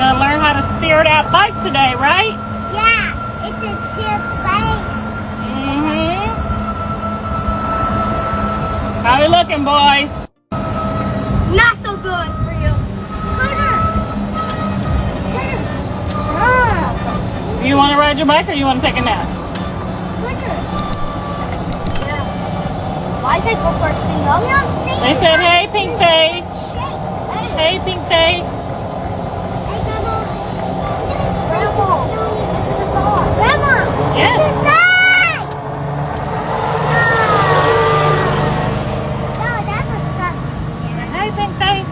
Gonna learn how to steer that bike today, right? Yeah, it's a cute space. How we looking, boys? Not so good for you. You want to ride your bike or you want to take a nap? Why did I go first? They said, hey, pink face. Hey, pink face. Grandma! Yes. No, that was stuck. Hey, pink face.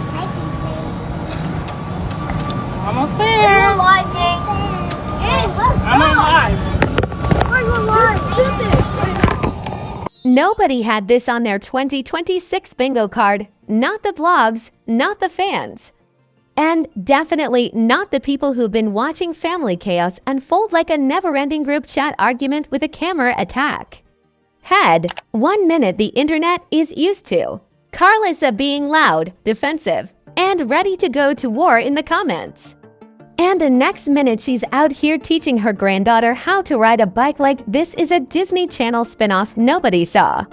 Almost We're there. alive, gang. I'm alive. We're alive. Nobody had this on their 2026 bingo card. Not the blogs, not the fans. And definitely not the people who've been watching family chaos unfold like a never-ending group chat argument with a camera attack. Head, 1 minute the internet is used to. Karlissa being loud, defensive, and ready to go to war in the comments. And the next minute she's out here teaching her granddaughter how to ride a bike like this is a Disney Channel spinoff nobody saw.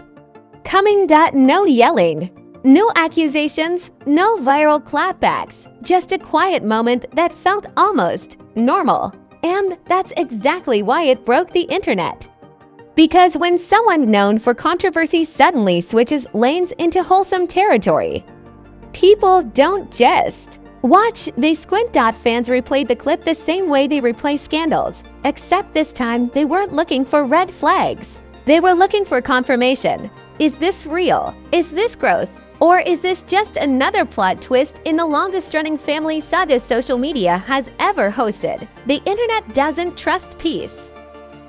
Coming no yelling. No accusations, no viral clapbacks, just a quiet moment that felt almost normal. And that's exactly why it broke the internet. Because when someone known for controversy suddenly switches lanes into wholesome territory, people don't just. Watch, they squint. Fans replayed the clip the same way they replay scandals, except this time they weren't looking for red flags. They were looking for confirmation. Is this real? Is this growth? Or is this just another plot twist in the longest-running family saga social media has ever hosted? The internet doesn't trust peace,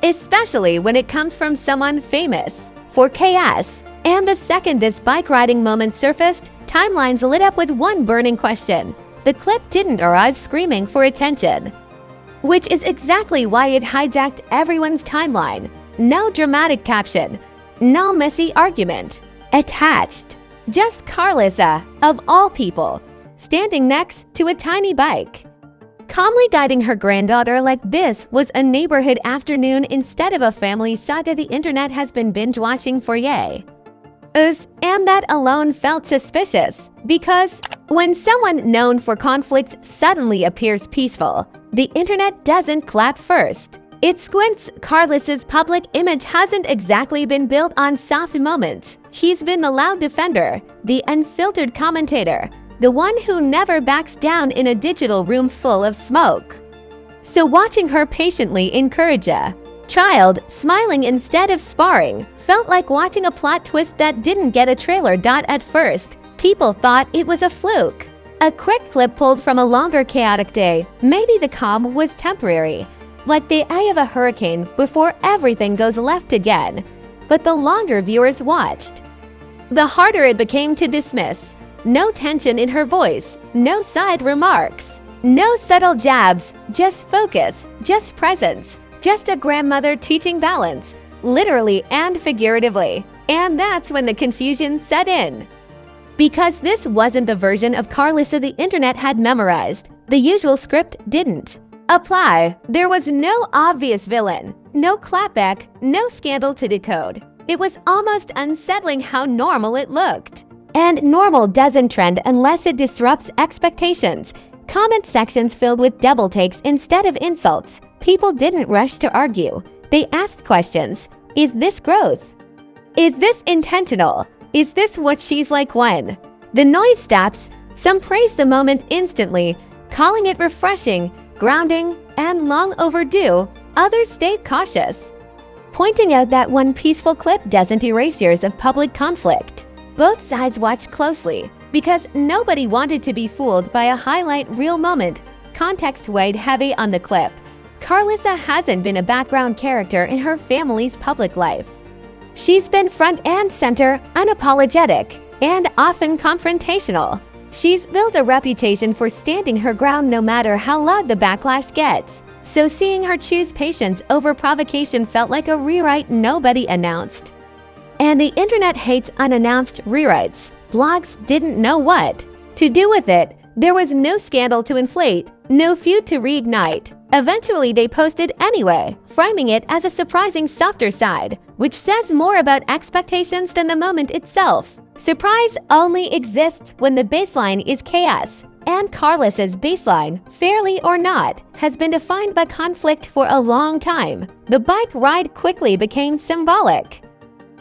especially when it comes from someone famous for chaos. And the second this bike riding moment surfaced, timelines lit up with one burning question. The clip didn't arrive screaming for attention, which is exactly why it hijacked everyone's timeline. No dramatic caption, no messy argument attached. Just Karlissa, of all people, standing next to a tiny bike, calmly guiding her granddaughter like this was a neighborhood afternoon instead of a family saga the internet has been binge-watching for years. And that alone felt suspicious, because when someone known for conflict suddenly appears peaceful, the internet doesn't clap first. It squints. Karlissa's public image hasn't exactly been built on soft moments. She's been the loud defender, the unfiltered commentator, the one who never backs down in a digital room full of smoke. So watching her patiently encourage a child smiling instead of sparring felt like watching a plot twist that didn't get a trailer. At first, people thought it was a fluke, a quick clip pulled from a longer chaotic day. Maybe the calm was temporary, like the eye of a hurricane before everything goes left again. But the longer viewers watched, the harder it became to dismiss. No tension in her voice, no side remarks, no subtle jabs, just focus, just presence, just a grandmother teaching balance, literally and figuratively. And that's when the confusion set in. Because this wasn't the version of Karlissa the internet had memorized. The usual script didn't apply. There was no obvious villain, no clapback, no scandal to decode. It was almost unsettling how normal it looked. And normal doesn't trend unless it disrupts expectations. Comment sections filled with double takes instead of insults. People didn't rush to argue. They asked questions. Is this growth? Is this intentional? Is this what she's like when? The noise stops. Some praised the moment instantly, calling it refreshing, grounding, and long overdue. Others stayed cautious, pointing out that one peaceful clip doesn't erase years of public conflict. Both sides watched closely because nobody wanted to be fooled by a highlight reel moment. Context weighed heavy on the clip. Karlissa hasn't been a background character in her family's public life. She's been front and center, unapologetic, and often confrontational. She's built a reputation for standing her ground no matter how loud the backlash gets. So seeing her choose patience over provocation felt like a rewrite nobody announced. And the internet hates unannounced rewrites. Blogs didn't know what to do with it. There was no scandal to inflate, No feud to reignite. Eventually, they posted anyway, framing it as a surprising softer side, which says more about expectations than the moment itself. Surprise only exists when the baseline is chaos, and Karlissa's baseline, fairly or not, has been defined by conflict for a long time. The bike ride quickly became symbolic.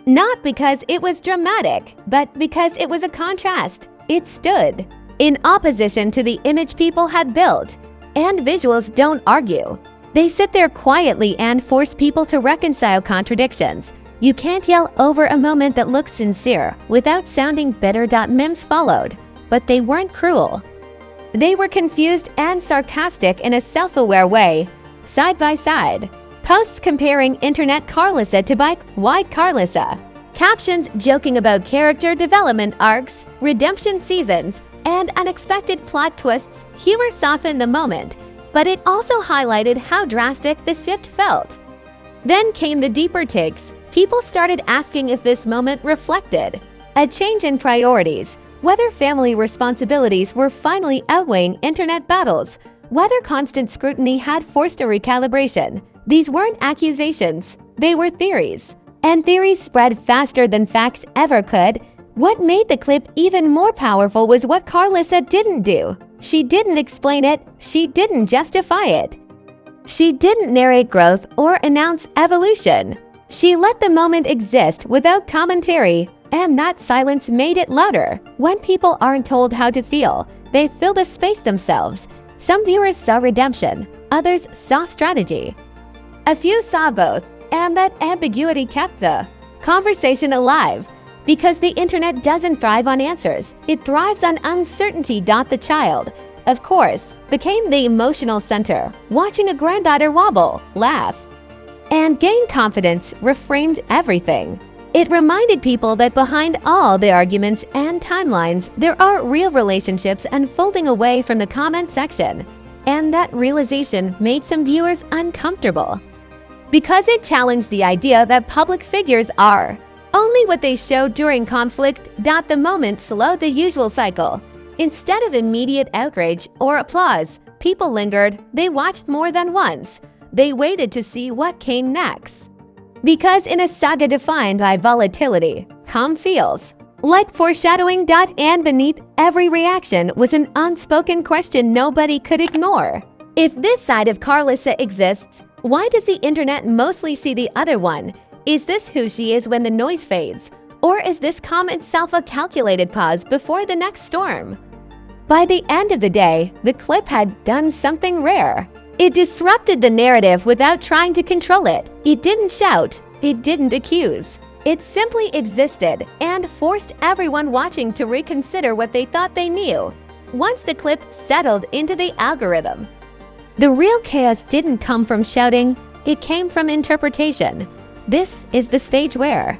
Not because it was dramatic, but because it was a contrast. It stood in opposition to the image people had built. And visuals don't argue. They sit there quietly and force people to reconcile contradictions. You can't yell over a moment that looks sincere without sounding bitter. Memes followed, but they weren't cruel. They were confused and sarcastic in a self-aware way, side by side. Posts comparing internet Karlissa to bike wide Karlissa. Captions joking about character development arcs, redemption seasons, and unexpected plot twists. Humor softened the moment, but it also highlighted how drastic the shift felt. Then came the deeper takes. People started asking if this moment reflected a change in priorities, whether family responsibilities were finally outweighing internet battles, whether constant scrutiny had forced a recalibration. These weren't accusations, they were theories. And theories spread faster than facts ever could. What made the clip even more powerful was what Karlissa didn't do. She didn't explain it, she didn't justify it. She didn't narrate growth or announce evolution. She let the moment exist without commentary, and that silence made it louder. When people aren't told how to feel, they fill the space themselves. Some viewers saw redemption, others saw strategy. A few saw both, and that ambiguity kept the conversation alive. Because the internet doesn't thrive on answers, it thrives on uncertainty. The child, of course, became the emotional center, watching a granddaughter wobble, laugh, and gain confidence reframed everything. It reminded people that behind all the arguments and timelines, there are real relationships unfolding away from the comment section. And that realization made some viewers uncomfortable. Because it challenged the idea that public figures are only what they show during conflict. The moment slowed the usual cycle. Instead of immediate outrage or applause, people lingered. They watched more than once. They waited to see what came next. Because in a saga defined by volatility, calm feels like foreshadowing. And beneath every reaction was an unspoken question nobody could ignore. If this side of Karlissa exists, why does the internet mostly see the other one? Is this who she is when the noise fades? Or is this calm itself a calculated pause before the next storm? By the end of the day, the clip had done something rare. It disrupted the narrative without trying to control it. It didn't shout, it didn't accuse. It simply existed and forced everyone watching to reconsider what they thought they knew. Once the clip settled into the algorithm, the real chaos didn't come from shouting, it came from interpretation. This is the stage where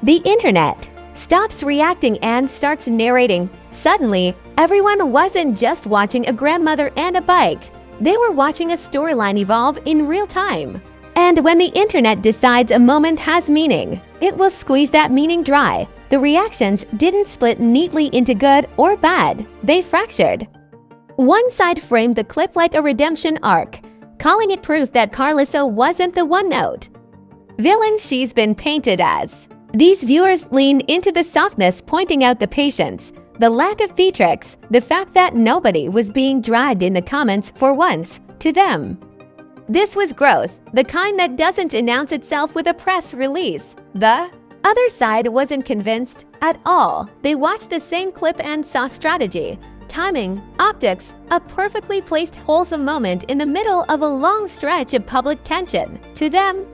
the internet stops reacting and starts narrating. Suddenly, everyone wasn't just watching a grandmother and a bike. They were watching a storyline evolve in real time. And when the internet decides a moment has meaning, it will squeeze that meaning dry. The reactions didn't split neatly into good or bad. They fractured. One side framed the clip like a redemption arc, calling it proof that Karlissa wasn't the one note villain she's been painted as. These viewers leaned into the softness, pointing out the patience, the lack of theatrics, the fact that nobody was being dragged in the comments for once. To them, this was growth, the kind that doesn't announce itself with a press release. The other side wasn't convinced at all. They watched the same clip and saw strategy, timing, optics, a perfectly placed wholesome moment in the middle of a long stretch of public tension. To them,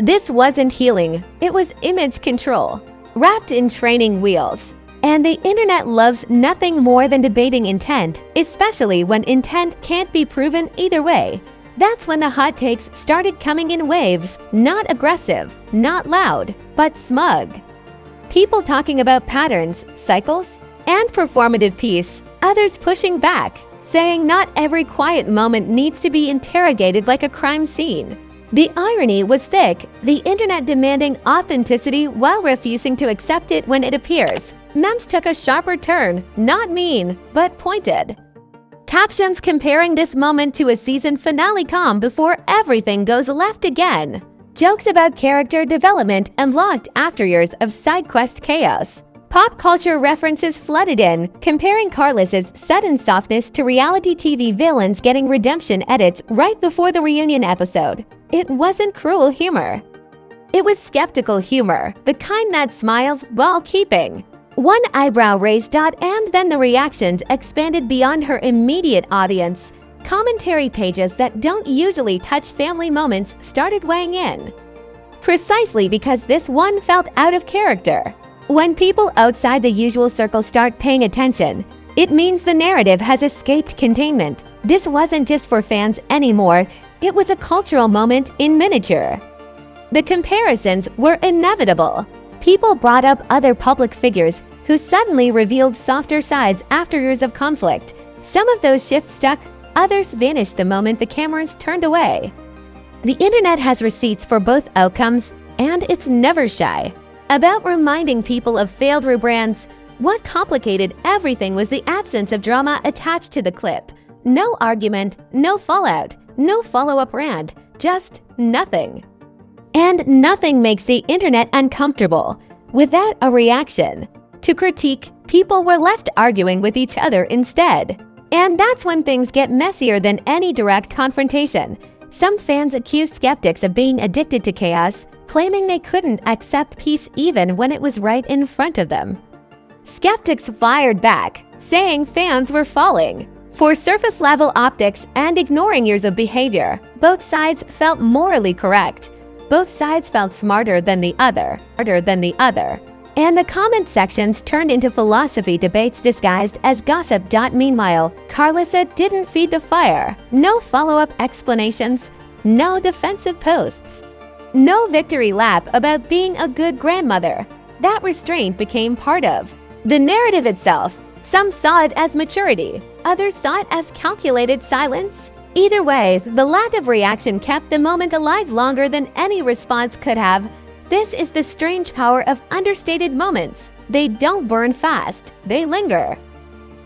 this wasn't healing, it was image control, wrapped in training wheels. And the internet loves nothing more than debating intent, especially when intent can't be proven either way. That's when the hot takes started coming in waves, not aggressive, not loud, but smug. People talking about patterns, cycles, and performative peace, others pushing back, saying not every quiet moment needs to be interrogated like a crime scene. The irony was thick, the internet demanding authenticity while refusing to accept it when it appears. Memes took a sharper turn, not mean, but pointed. Captions comparing this moment to a season finale calm before everything goes left again. Jokes about character development unlocked after years of side quest chaos. Pop culture references flooded in, comparing Karlissa's sudden softness to reality TV villains getting redemption edits right before the reunion episode. It wasn't cruel humor. It was skeptical humor, the kind that smiles while keeping one eyebrow raised. And then the reactions expanded beyond her immediate audience. Commentary pages that don't usually touch family moments started weighing in. Precisely because this one felt out of character. When people outside the usual circle start paying attention, it means the narrative has escaped containment. This wasn't just for fans anymore, it was a cultural moment in miniature. The comparisons were inevitable. People brought up other public figures who suddenly revealed softer sides after years of conflict. Some of those shifts stuck, others vanished the moment the cameras turned away. The internet has receipts for both outcomes, and it's never shy about reminding people of failed rebrands. What complicated everything was the absence of drama attached to the clip. No argument, no fallout, no follow-up rant, just nothing. And nothing makes the internet uncomfortable without a reaction. To critique, people were left arguing with each other instead. And that's when things get messier than any direct confrontation. Some fans accused skeptics of being addicted to chaos, claiming they couldn't accept peace even when it was right in front of them. Skeptics fired back, saying fans were falling for surface-level optics and ignoring years of behavior. Both sides felt morally correct. Both sides felt smarter than the other. And the comment sections turned into philosophy debates disguised as gossip. Meanwhile, Karlissa didn't feed the fire. No follow-up explanations, no defensive posts. No victory lap about being a good grandmother. That restraint became part of the narrative itself. Some saw it as maturity, others saw it as calculated silence. Either way, the lack of reaction kept the moment alive longer than any response could have. This is the strange power of understated moments. They don't burn fast, they linger.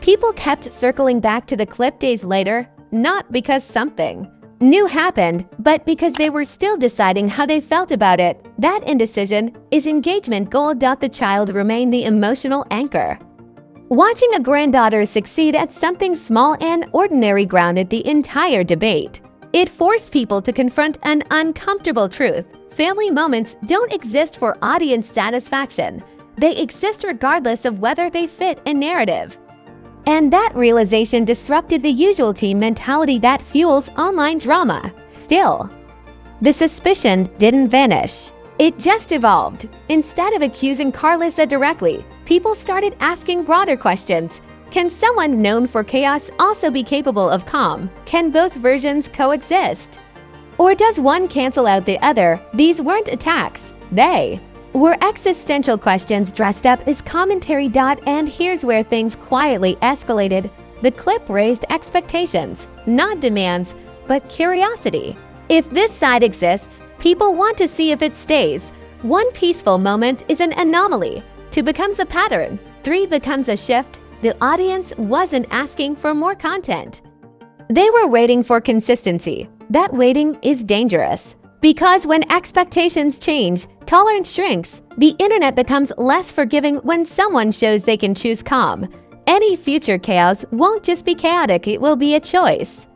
People kept circling back to the clip days later, not because something new happened, but because they were still deciding how they felt about it. That indecision is engagement gold. The child remained the emotional anchor. Watching a granddaughter succeed at something small and ordinary grounded the entire debate. It forced people to confront an uncomfortable truth. Family moments don't exist for audience satisfaction. They exist regardless of whether they fit a narrative. And that realization disrupted the usual team mentality that fuels online drama. Still, the suspicion didn't vanish. It just evolved. Instead of accusing Karlissa directly, people started asking broader questions. Can someone known for chaos also be capable of calm? Can both versions coexist? Or does one cancel out the other? These weren't attacks. They were existential questions dressed up as commentary. And here's where things quietly escalated. The clip raised expectations, not demands, but curiosity. If this side exists, people want to see if it stays. One peaceful moment is an anomaly. Two becomes a pattern. Three becomes a shift. The audience wasn't asking for more content. They were waiting for consistency. That waiting is dangerous. Because when expectations change, tolerance shrinks. The internet becomes less forgiving when someone shows they can choose calm. Any future chaos won't just be chaotic, it will be a choice.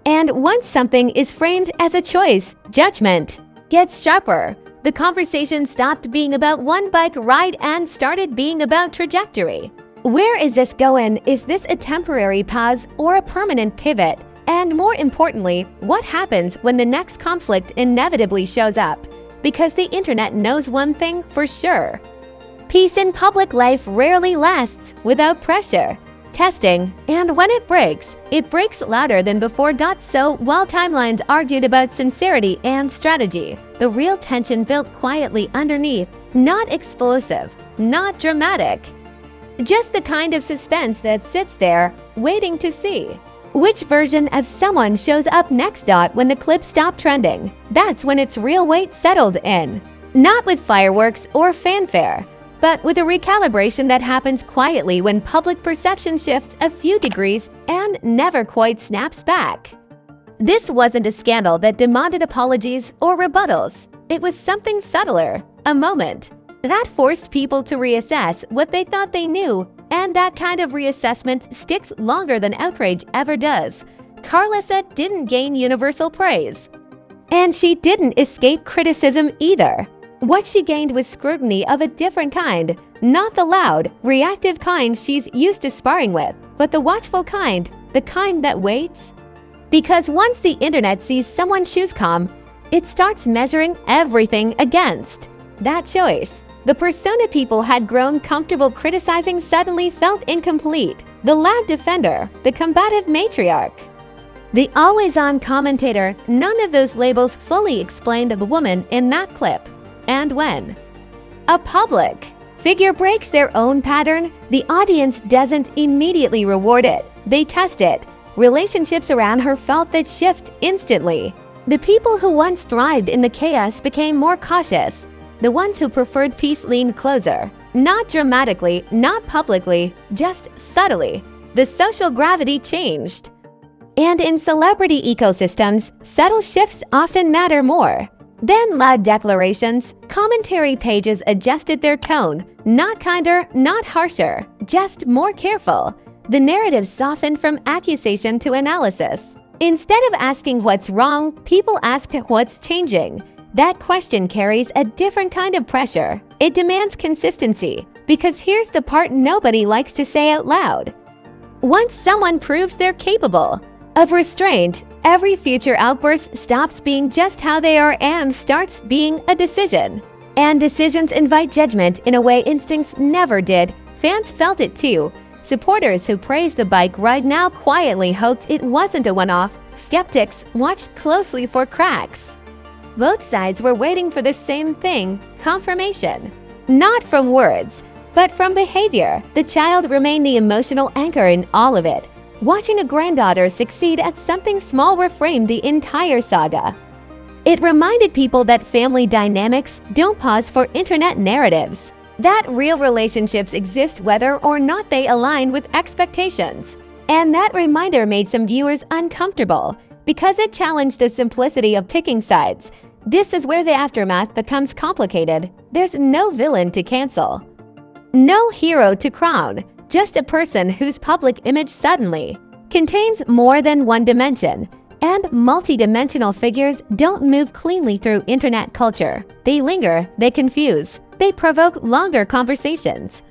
And once something is framed as a choice, judgment gets sharper. The conversation stopped being about one bike ride and started being about trajectory. Where is this going? Is this a temporary pause or a permanent pivot? And more importantly, what happens when the next conflict inevitably shows up? Because the internet knows one thing for sure. Peace in public life rarely lasts without pressure, testing, and when it breaks louder than before. So while timelines argued about sincerity and strategy, the real tension built quietly underneath, not explosive, not dramatic. Just the kind of suspense that sits there, waiting to see which version of someone shows up next. When the clip stopped trending, that's when its real weight settled in. Not with fireworks or fanfare, but with a recalibration that happens quietly when public perception shifts a few degrees and never quite snaps back. This wasn't a scandal that demanded apologies or rebuttals. It was something subtler, a moment that forced people to reassess what they thought they knew, and that kind of reassessment sticks longer than outrage ever does. Karlissa didn't gain universal praise, and she didn't escape criticism either. What she gained was scrutiny of a different kind, not the loud, reactive kind she's used to sparring with, but the watchful kind, the kind that waits. Because once the internet sees someone choose calm, it starts measuring everything against that choice. The persona people had grown comfortable criticizing suddenly felt incomplete. The loud defender, the combative matriarch, the always-on commentator, none of those labels fully explained the woman in that clip. And when a public figure breaks their own pattern, the audience doesn't immediately reward it. They test it. Relationships around her felt that shift instantly. The people who once thrived in the chaos became more cautious. The ones who preferred peace leaned closer. Not dramatically, not publicly, just subtly. The social gravity changed. And in celebrity ecosystems, subtle shifts often matter more than loud declarations. Commentary pages adjusted their tone, not kinder, not harsher, just more careful. The narrative softened from accusation to analysis. Instead of asking what's wrong, people ask what's changing. That question carries a different kind of pressure. It demands consistency, because here's the part nobody likes to say out loud. Once someone proves they're capable of restraint, every future outburst stops being just how they are and starts being a decision. And decisions invite judgment in a way instincts never did. Fans felt it too. Supporters who praised the bike ride now quietly hoped it wasn't a one-off. Skeptics watched closely for cracks. Both sides were waiting for the same thing, confirmation. Not from words, but from behavior. The child remained the emotional anchor in all of it. Watching a granddaughter succeed at something small reframed the entire saga. It reminded people that family dynamics don't pause for internet narratives. That real relationships exist whether or not they align with expectations. And that reminder made some viewers uncomfortable because it challenged the simplicity of picking sides. This is where the aftermath becomes complicated. There's no villain to cancel, no hero to crown, just a person whose public image suddenly contains more than one dimension. And multi-dimensional figures don't move cleanly through internet culture. They linger, they confuse, they provoke longer conversations.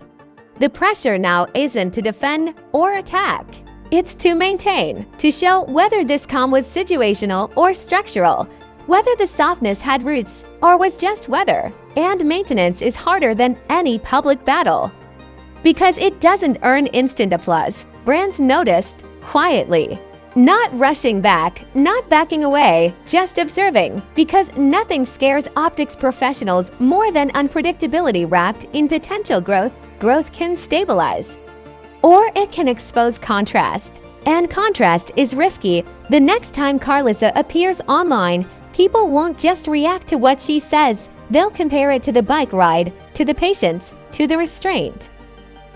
The pressure now isn't to defend or attack. It's to maintain, to show whether this calm was situational or structural, whether the softness had roots or was just weather. And maintenance is harder than any public battle, because it doesn't earn instant applause. Brands noticed quietly, not rushing back, not backing away, just observing, because nothing scares optics professionals more than unpredictability wrapped in potential growth. Growth can stabilize, or it can expose contrast. And contrast is risky. The next time Karlissa appears online, people won't just react to what she says. They'll compare it to the bike ride, to the patience, to the restraint.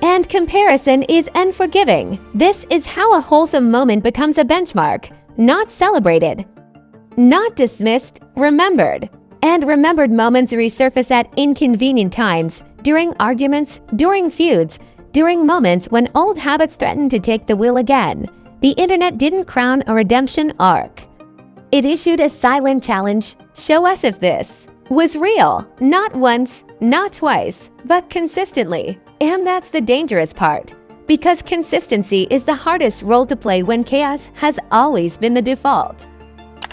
And comparison is unforgiving. This is how a wholesome moment becomes a benchmark, not celebrated, not dismissed, remembered. And remembered moments resurface at inconvenient times, during arguments, during feuds, during moments when old habits threaten to take the wheel again. The internet didn't crown a redemption arc. It issued a silent challenge. Show us if this was real. Not once, not twice, but consistently. And that's the dangerous part, because consistency is the hardest role to play when chaos has always been the default.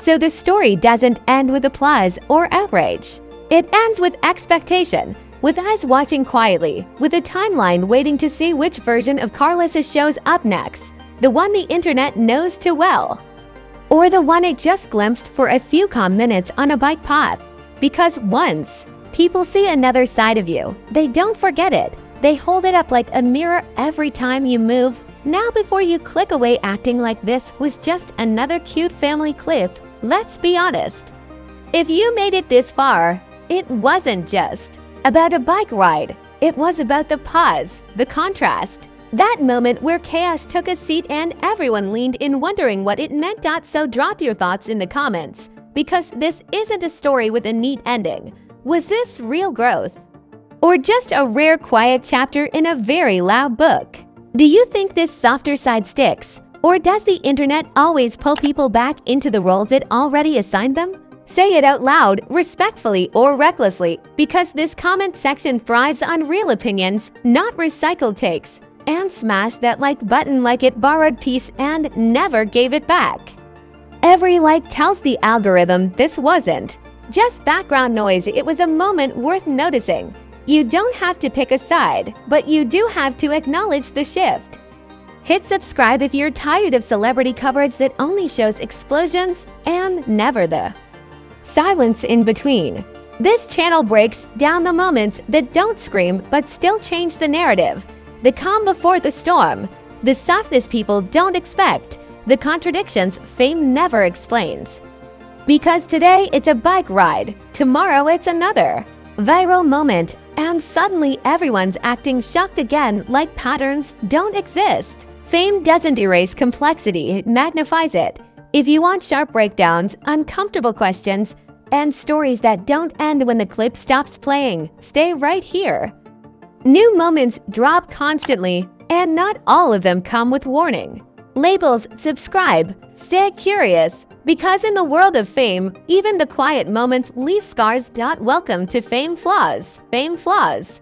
So the story doesn't end with applause or outrage. It ends with expectation, with eyes watching quietly, with a timeline waiting to see which version of Karlissa shows up next. The one the internet knows too well, or the one it just glimpsed for a few calm minutes on a bike path. Because once people see another side of you, they don't forget it. They hold it up like a mirror every time you move. Now before you click away acting like this was just another cute family clip, let's be honest. If you made it this far, it wasn't just about a bike ride. It was about the pause, the contrast. That moment where chaos took a seat and everyone leaned in wondering what it meant. So drop your thoughts in the comments, because this isn't a story with a neat ending. Was this real growth? Or just a rare quiet chapter in a very loud book? Do you think this softer side sticks? Or does the internet always pull people back into the roles it already assigned them? Say it out loud, respectfully or recklessly, because this comment section thrives on real opinions, not recycled takes. And smash that like button like it borrowed peace and never gave it back. Every like tells the algorithm this wasn't just background noise, it was a moment worth noticing. You don't have to pick a side, but you do have to acknowledge the shift. Hit subscribe if you're tired of celebrity coverage that only shows explosions and never the silence in between. This channel breaks down the moments that don't scream but still change the narrative. The calm before the storm, the softness people don't expect, the contradictions fame never explains. Because today it's a bike ride, tomorrow it's another viral moment, and suddenly everyone's acting shocked again, like patterns don't exist. Fame doesn't erase complexity, it magnifies it. If you want sharp breakdowns, uncomfortable questions, and stories that don't end when the clip stops playing, stay right here. New moments drop constantly, and not all of them come with warning. Labels, subscribe, stay curious, because in the world of fame, even the quiet moments leave scars. Welcome to Fame Flaws. Fame Flaws.